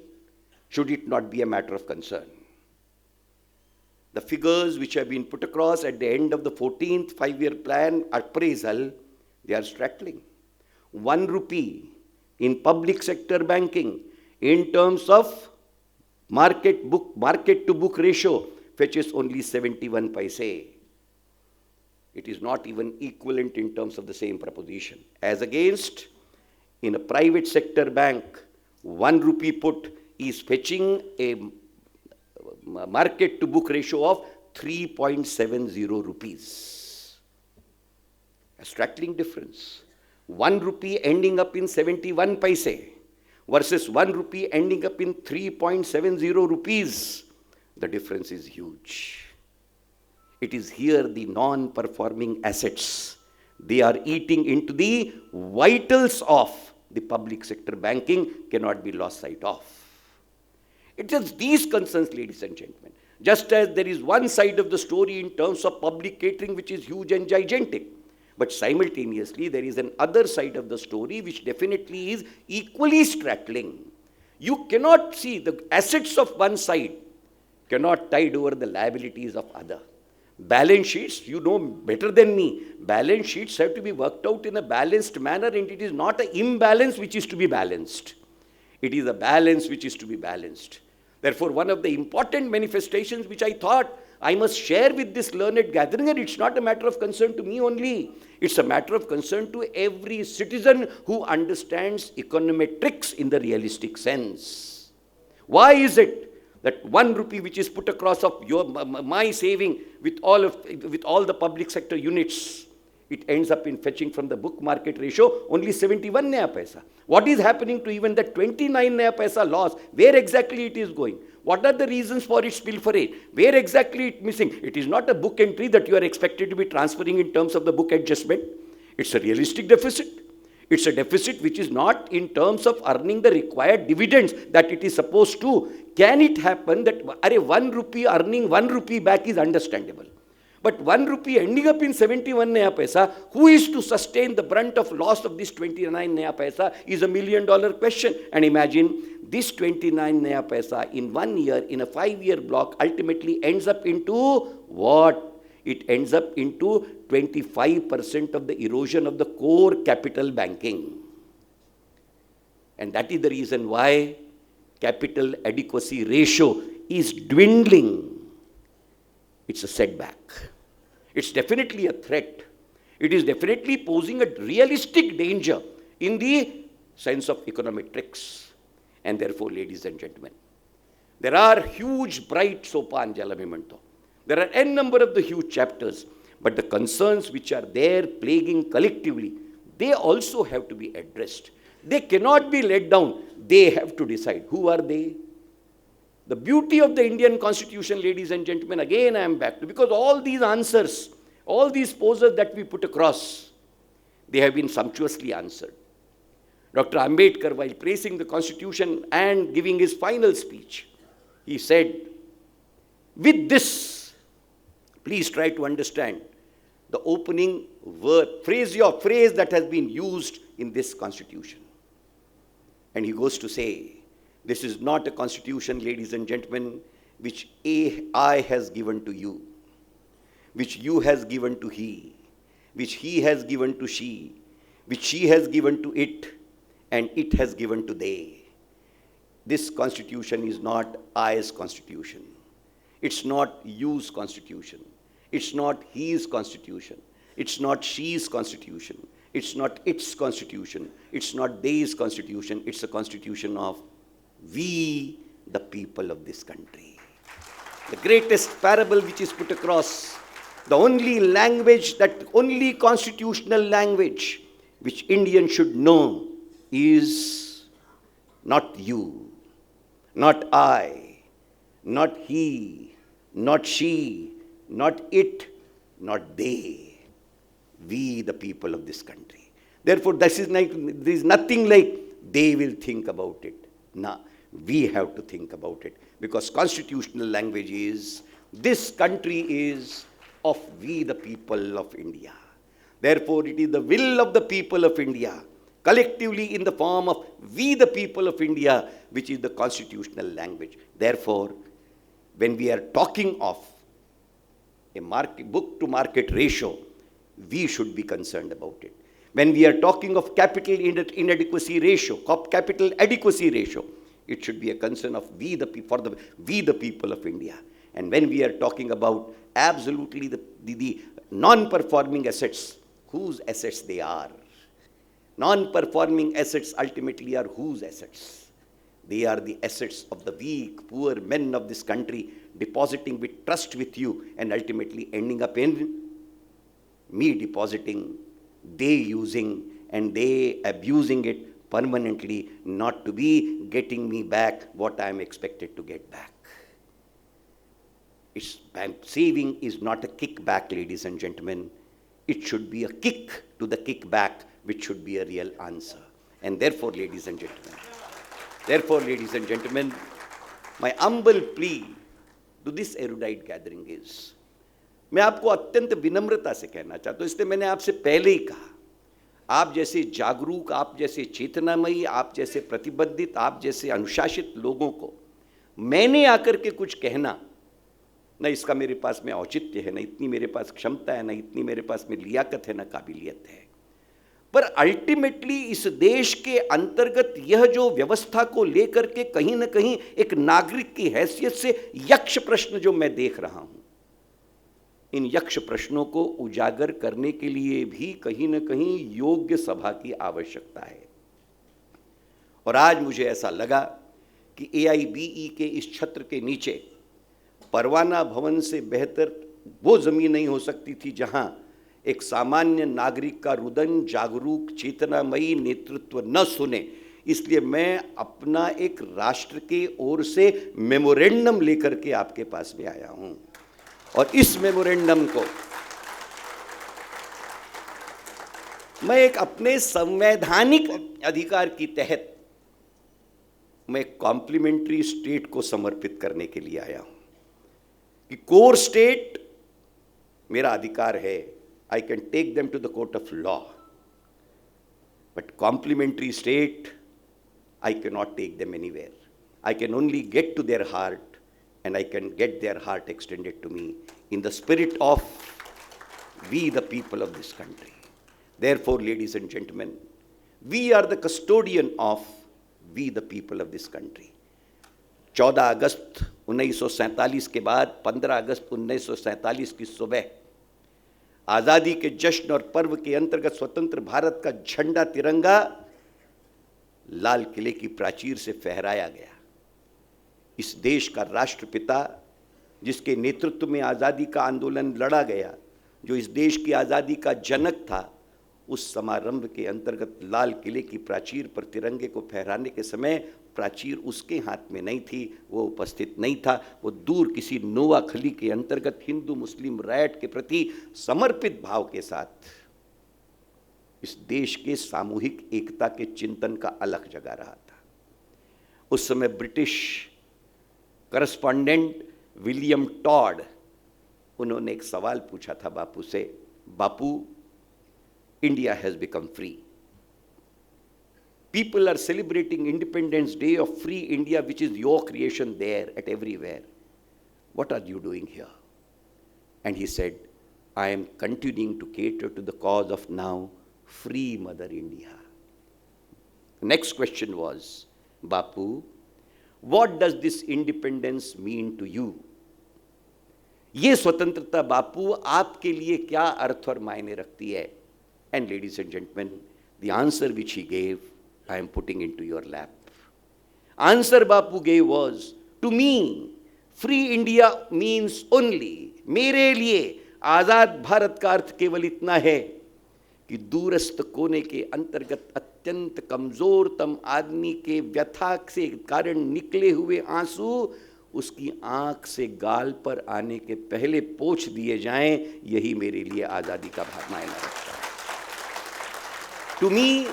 should it not be a matter of concern? The figures which have been put across at the end of the 14th five-year plan appraisal, they are startling. 1 rupee in public sector banking in terms of market to book ratio fetches only 71 paise. It is not even equivalent in terms of the same proposition. As against, in a private sector bank, 1 rupee put is fetching a market to book ratio of 3.70 rupees. A startling difference. 1 rupee ending up in 71 paise versus 1 rupee ending up in 3.70 rupees. The difference is huge. It is here the non-performing assets. They are eating into the vitals of the public sector banking, cannot be lost sight of. It is these concerns, ladies and gentlemen. Just as there is one side of the story in terms of public catering which is huge and gigantic, but simultaneously there is an other side of the story which definitely is equally startling. You cannot see the assets of one side cannot tide over the liabilities of other. Balance sheets, you know better than me, balance sheets have to be worked out in a balanced manner, and it is not an imbalance which is to be balanced. It is a balance which is to be balanced. Therefore, one of the important manifestations which I thought I must share with this learned gathering, and it's not a matter of concern to me only, it's a matter of concern to every citizen who understands econometrics in the realistic sense. Why is it that 1 rupee which is put across of my saving with all the public sector units, it ends up in fetching from the book market ratio only 71 naya paisa? What is happening to even that 29 naya paisa loss? Where exactly it is going? What are the reasons for its pilferage? Where exactly it missing? It is not a book entry that you are expected to be transferring in terms of the book adjustment. It's a realistic deficit. It's a deficit which is not in terms of earning the required dividends that it is supposed to. Can it happen that 1 rupee earning 1 rupee back is understandable? But 1 rupee ending up in 71 naya paisa, who is to sustain the brunt of loss of this 29 naya paisa is $1 million question. And imagine this 29 naya paisa in 1 year, in a 5-year block, ultimately ends up into what? It ends up into 25% of the erosion of the core capital banking. And that is the reason why capital adequacy ratio is dwindling. It's a setback. It's definitely a threat. It is definitely posing a realistic danger in the sense of econometrics. And therefore, ladies and gentlemen, there are huge, bright sopan jalamimanto. There are n number of the huge chapters, but the concerns which are there plaguing collectively, they also have to be addressed. They cannot be let down. They have to decide. Who are they? The beauty of the Indian Constitution, ladies and gentlemen, again I am back to, because all these answers, all these poses that we put across, they have been sumptuously answered. Dr. Ambedkar, while praising the Constitution and giving his final speech, he said, with this, please try to understand the opening word, phrase that has been used in this Constitution. And he goes to say, this is not a constitution, ladies and gentlemen, which I has given to you, which you has given to he, which he has given to she, which she has given to it and it has given to they. This constitution is not I's constitution. It's not you's constitution. It's not his constitution. It's not she's constitution. It's not its constitution. It's not they's constitution. It's a constitution of we, the people of this country. The greatest parable which is put across, the only language, that only constitutional language which Indians should know is not you, not I, not he, not she, not it, not they. We, the people of this country. Therefore, there is nothing like they will think about it. No, we have to think about it, because constitutional language is this country is of we, the people of India. Therefore, it is the will of the people of India, collectively in the form of we, the people of India, which is the constitutional language. Therefore, when we are talking of a book to market ratio, we should be concerned about it. When we are talking of capital inadequacy ratio, capital adequacy ratio, it should be a concern of we, the people of India. And when we are talking about absolutely the non-performing assets, whose assets they are. Non-performing assets ultimately are whose assets? They are the assets of the weak, poor men of this country, depositing with trust with you and ultimately ending up in me depositing, they using, and they abusing it permanently, not to be getting me back what I am expected to get back. Saving is not a kickback, ladies and gentlemen. It should be a kick to the kickback, which should be a real answer. And therefore, ladies and gentlemen, my humble plea to this erudite gathering is, मैं आपको अत्यंत विनम्रता से कहना चाहता हूँ, इसलिए मैंने आपसे पहले ही कहा, आप जैसे जागरूक, आप जैसे चेतनामयी, आप जैसे प्रतिबद्धित, आप जैसे अनुशासित लोगों को मैंने आकर के कुछ कहना, न इसका मेरे पास में औचित्य है, न इतनी मेरे पास क्षमता है, न इतनी मेरे पास में लियाकत है, न काबिलियत है। पर अल्टीमेटली इस देश के अंतर्गत यह जो व्यवस्था को लेकर के कहीं न कहीं एक नागरिक की हैसियत से यक्ष प्रश्न जो मैं देख रहा हूं, इन यक्ष प्रश्नों को उजागर करने के लिए भी कहीं न कहीं योग्य सभा की आवश्यकता है। और आज मुझे ऐसा लगा कि AIBE के इस छत्र के नीचे परवाना भवन से बेहतर वो जमीन नहीं हो सकती थी जहां एक सामान्य नागरिक का रुदन, जागरूक, चेतनामयी नेतृत्व न सुने। इसलिए मैं अपना एक राष्ट्र के ओर से मेमोरेंडम लेकर के आपके पास में आया हूं, और इस मेमोरेंडम को मैं एक अपने संवैधानिक अधिकार की तहत मैं कॉम्प्लीमेंट्री स्टेट को समर्पित करने के लिए आया हूं कि कोर स्टेट मेरा अधिकार है, I can take them to the court of law, but complementary state, I cannot take them anywhere. I can only get to their heart, and I can get their heart extended to me in the spirit of we, the people of this country. Therefore, ladies and gentlemen, we are the custodian of we, the people of this country. 14 अगस्त 1947 के बाद 15 अगस्त 1947 की सुबह आज़ादी के जश्न और पर्व के अंतर्गत स्वतंत्र भारत का झंडा तिरंगा लाल किले की प्राचीर से फहराया गया। इस देश का राष्ट्रपिता, जिसके नेतृत्व में आज़ादी का आंदोलन लड़ा गया, जो इस देश की आज़ादी का जनक था, उस समारंभ के अंतर्गत लाल किले की प्राचीर पर तिरंगे को फहराने के समय प्राचीर उसके हाथ में नहीं थी, वो उपस्थित नहीं था, वो दूर किसी नोवा खली के अंतर्गत हिंदू मुस्लिम राइट के प्रति समर्पित भाव के साथ इस देश के सामूहिक एकता के चिंतन का अलख जगा रहा था। उस समय ब्रिटिश करस्पॉन्डेंट विलियम टॉड, उन्होंने एक सवाल पूछा था बापू से, Bapu, India has become free, people are celebrating Independence Day of free India, which is your creation there at everywhere. What are you doing here? And he said, I am continuing to cater to the cause of now free Mother India. The next question was, Bapu, what does this independence mean to you? ये स्वतंत्रता बापू आपके लिए क्या अर्थ और मायने रखती है? And ladies and gentlemen, the answer which he gave, I am putting into your lap. Answer Bapu gave was, to me, free India means only, मेरे लिए आजाद भारत का अर्थ केवल इतना है कि दूरस्थ कोने के अंतर्गत अत्यंत कमजोरतम आदमी के व्यथा से कारण निकले हुए आंसू उसकी आंख से गाल पर आने के पहले पोंछ दिए जाएं, यही मेरे लिए आजादी का मायना रखता है. To me,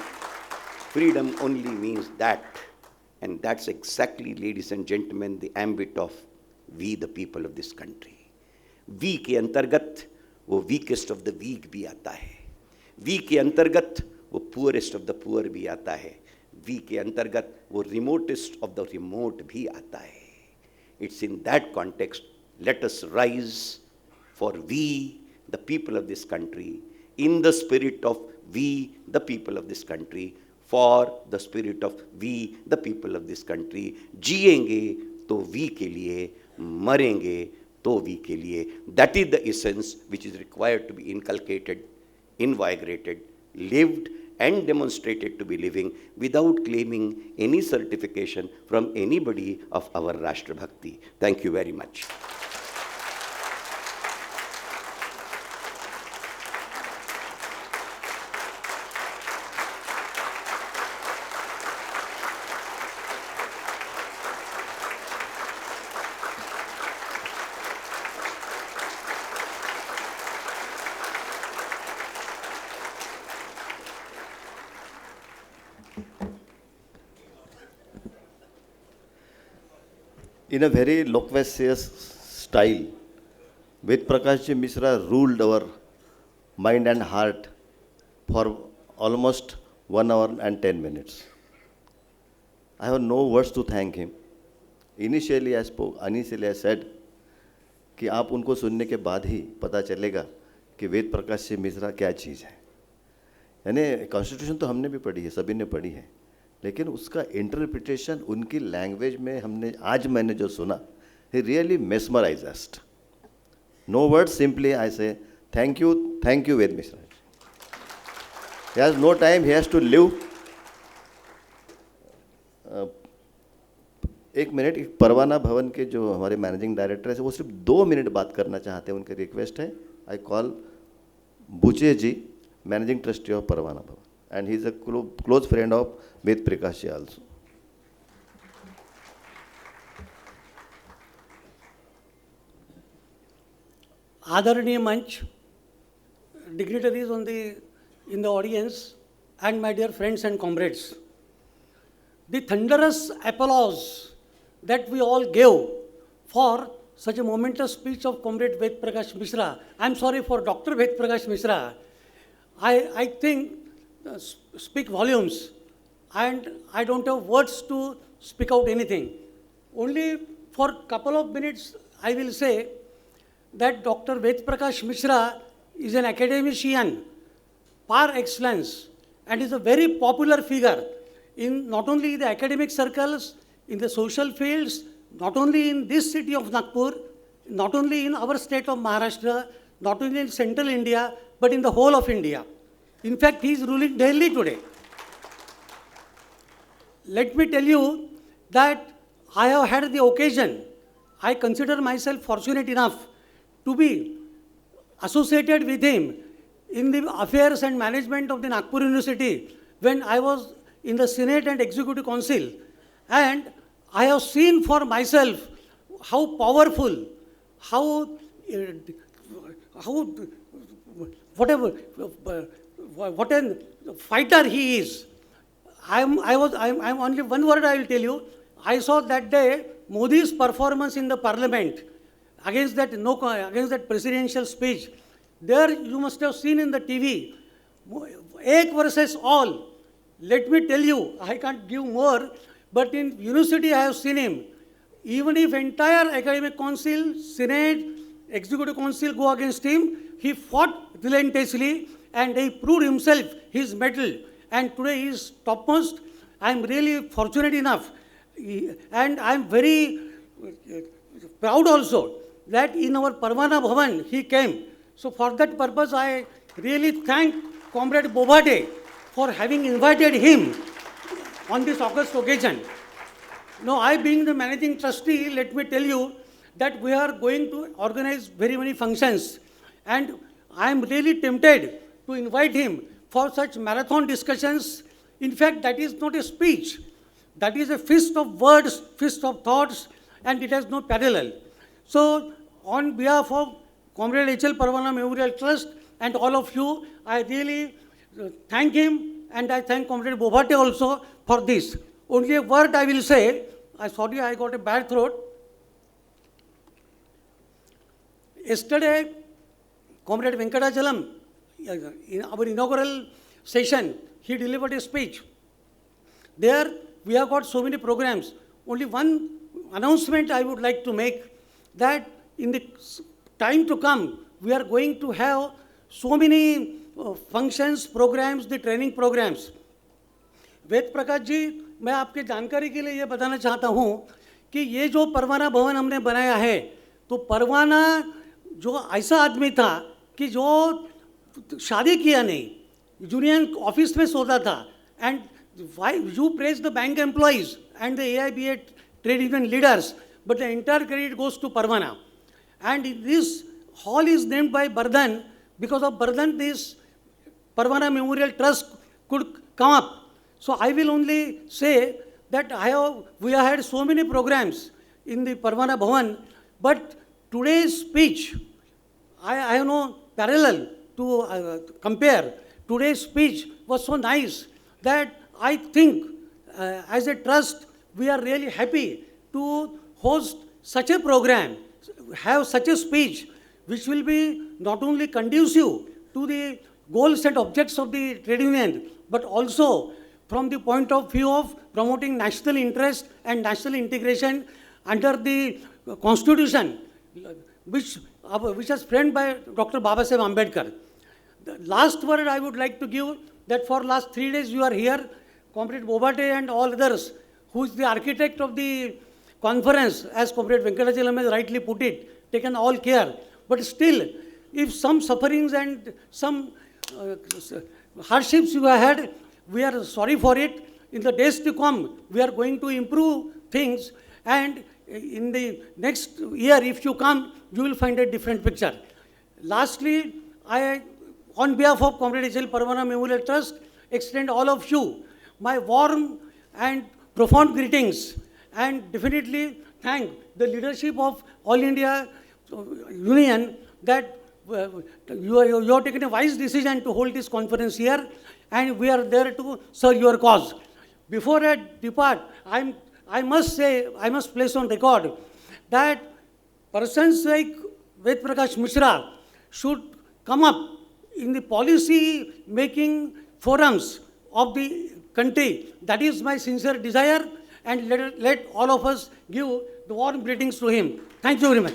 freedom only means that, and that's exactly, ladies and gentlemen, the ambit of we the people of this country. We के अंतर्गत वो weakest of the weak भी आता है. We के अंतर्गत वो poorest of the poor भी आता है. We के अंतर्गत वो remotest of the remote भी आता है. It's in that context, let us rise for we, the people of this country, in the spirit of we, the people of this country, for the spirit of we, the people of this country. जिएंगे तो we के लिए, मरेंगे तो we के लिए. That is the essence which is required to be inculcated, invigorated, lived and demonstrated to be living without claiming any certification from anybody of our Rashtra Bhakti. Thank you very much. In a very loquacious style, Ved Prakash Mishra ruled our mind and heart for almost 1 hour and 10 minutes. I have no words to thank him. Initially I said कि आप उनको सुनने के बाद ही पता चलेगा कि वेद प्रकाश मिश्रा क्या चीज़ है. यानी कॉन्स्टिट्यूशन तो हमने भी पढ़ी है, सभी ने पढ़ी है, लेकिन उसका इंटरप्रिटेशन उनकी लैंग्वेज में मैंने जो सुना, he really mesmerized us. No words, simply I say thank you Ved Mishra. He has no time, he has to live. एक मिनट, एक परवाना भवन के जो हमारे मैनेजिंग डायरेक्टर है वो सिर्फ 2 मिनट बात करना चाहते हैं, उनकी रिक्वेस्ट है. I call Buche ji, managing trustee of Parwana Bhavan, and he is a close friend of Ved Prakash also. आदरणीय मंच, dignitaries in the audience, and my dear friends and comrades, the thunderous applause that we all gave for such a momentous speech of Comrade Ved Prakash Mishra, I'm sorry, for Dr. Ved Prakash Mishra, I think speak volumes, and I don't have words to speak out anything. Only for a couple of minutes I will say that Dr. Ved Prakash Mishra is an academician par excellence and is a very popular figure in not only the academic circles, in the social fields, not only in this city of Nagpur, not only in our state of Maharashtra, not only in central India, but in the whole of India. In fact, he is ruling Delhi today. Let me tell you that I have had the occasion, I consider myself fortunate enough to be associated with him in the affairs and management of the Nagpur University when I was in the Senate and Executive Council. And I have seen for myself how powerful, what a fighter he is. I'm only one word I will tell you. I saw that day Modi's performance in the parliament against that presidential speech. There you must have seen in the TV, ek versus all. Let me tell you, I can't give more, but in university I have seen him. Even if entire academic council, Senate, Executive Council go against him, he fought relentlessly and he proved himself his mettle, and today he is topmost. I am really fortunate enough, and I am very proud also that in our Parvana Bhavan he came. So for that purpose, I really thank Comrade Bobade for having invited him on this august occasion. Now, I being the managing trustee, let me tell you that we are going to organize very many functions, and I am really tempted to invite him for such marathon discussions. In fact, that is not a speech. That is a feast of words, feast of thoughts, and it has no parallel. So, on behalf of Comrade H.L. Parvana Memorial Trust and all of you, I really thank him, and I thank Comrade Bobate also for this. Only a word I will say. Sorry, I got a bad throat. Yesterday, Comrade Venkatachalam, in our inaugural session, he delivered a speech. There, we have got so many programs. Only one announcement I would like to make, that in the time to come, we are going to have so many functions, programs, the training programs. Ved Prakash ji, मैं आपके जानकारी के लिए ये बताना चाहता हूँ कि ये जो परवाना भवन हमने बनाया है, तो परवाना जो ऐसा आदमी था कि जो शादी किया नहीं, यूनियन ऑफिस में सोता था, and you praise the bank employees and the AIBA trade union leaders, but the entire credit goes to Parwana. And this hall is named by Bardhan. Because of Bardhan, this Parvana Memorial Trust could come up. So I will only say that we have had so many programs in the Parvana Bhavan, but today's speech, I have no parallel to compare. Today's speech was so nice that I think as a trust, we are really happy to host such a program, have such a speech, which will be not only conducive to the goals and objects of the trade union, but also from the point of view of promoting national interest and national integration under the constitution, which was framed by Dr. Babasaheb Ambedkar. The last word I would like to give, that for last 3 days you are here, Comrade Bobate and all others, who is the architect of the conference, as Comrade Venkatachalam has rightly put it, taken all care. But still, if some sufferings and some hardships you have had, we are sorry for it. In the days to come, we are going to improve things, and in the next year, if you come, you will find a different picture. Lastly, I, on behalf of Comrade H.L. Parvana Memorial Trust, extend all of you my warm and profound greetings, and definitely thank the leadership of All India Union that you have taken a wise decision to hold this conference here, and we are there to serve your cause. Before I depart, I must say, I must place on record that persons like Ved Prakash Mishra should come up in the policy making forums of the country. That is my sincere desire, and let all of us give the warm greetings to him. Thank you very much.